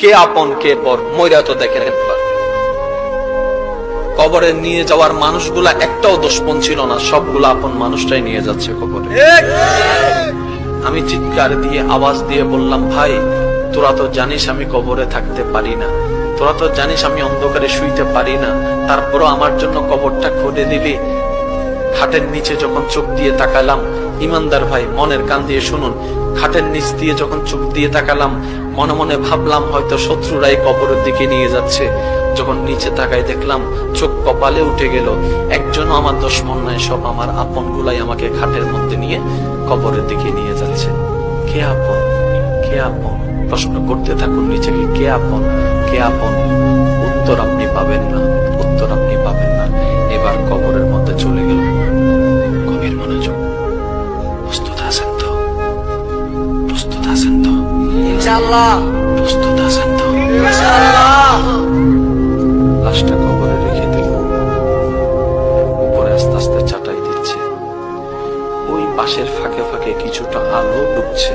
কে আপন কে পর মইরা তো দেখেন একবার। কবরে নিয়ে যাওয়ার মানুষগুলা একটাও দুশমন ছিল না, সবগুলা আপন মানুষটাই নিয়ে যাচ্ছে কবরে। আমি চিৎকার দিয়ে আওয়াজ দিয়ে বললাম, ভাই তোরা তো জানিস আমি কবরে থাকতে পারি না, তোরা তো জানিস আমি অন্ধকারে শুইতে পারি না, তারপরও আমার জন্য কবরটা খুঁড়ে দিলি। খাটের নিচে যখন চোখ দিয়ে তাকালাম, ইমানদার ভাই মনের কান দিয়ে শুনুন, খাটের নিচ দিয়ে যখন চোখ দিয়ে তাকালাম, মনে মনে ভাবলাম হয়তো শত্রুরাই কবরের দিকে নিয়ে যাচ্ছে। যখন নিচে তাকাই দেখলাম চোখ কপালে উঠে গেল, একজনও আমার দুশমন নাই, সব আমার আপন গুলাই আমাকে খাটের মধ্যে নিয়ে কবরের দিকে নিয়ে যাচ্ছে। কে আপন কে আপন প্রশ্ন করতে থাকুন নিজেকে, কে আপন কে আপন। উত্তর আপনি পাবেন না, উত্তর আপনি পাবেন না। এবার কবরের মধ্যে চলে গেল। গভীর মনোযোগ, প্রস্তুত আছেন তো? প্রস্তুত আছেন তো? ইনশাআল্লাহ প্রস্তুত আছেন তো? ইনশাআল্লাহ। লাশটা কবরে রেখে দিল, উপরে আস্তে আস্তে চাটাই দিচ্ছে, ওই পাশের ফাঁকে ফাঁকে কিছুটা আলো ঢুকছে।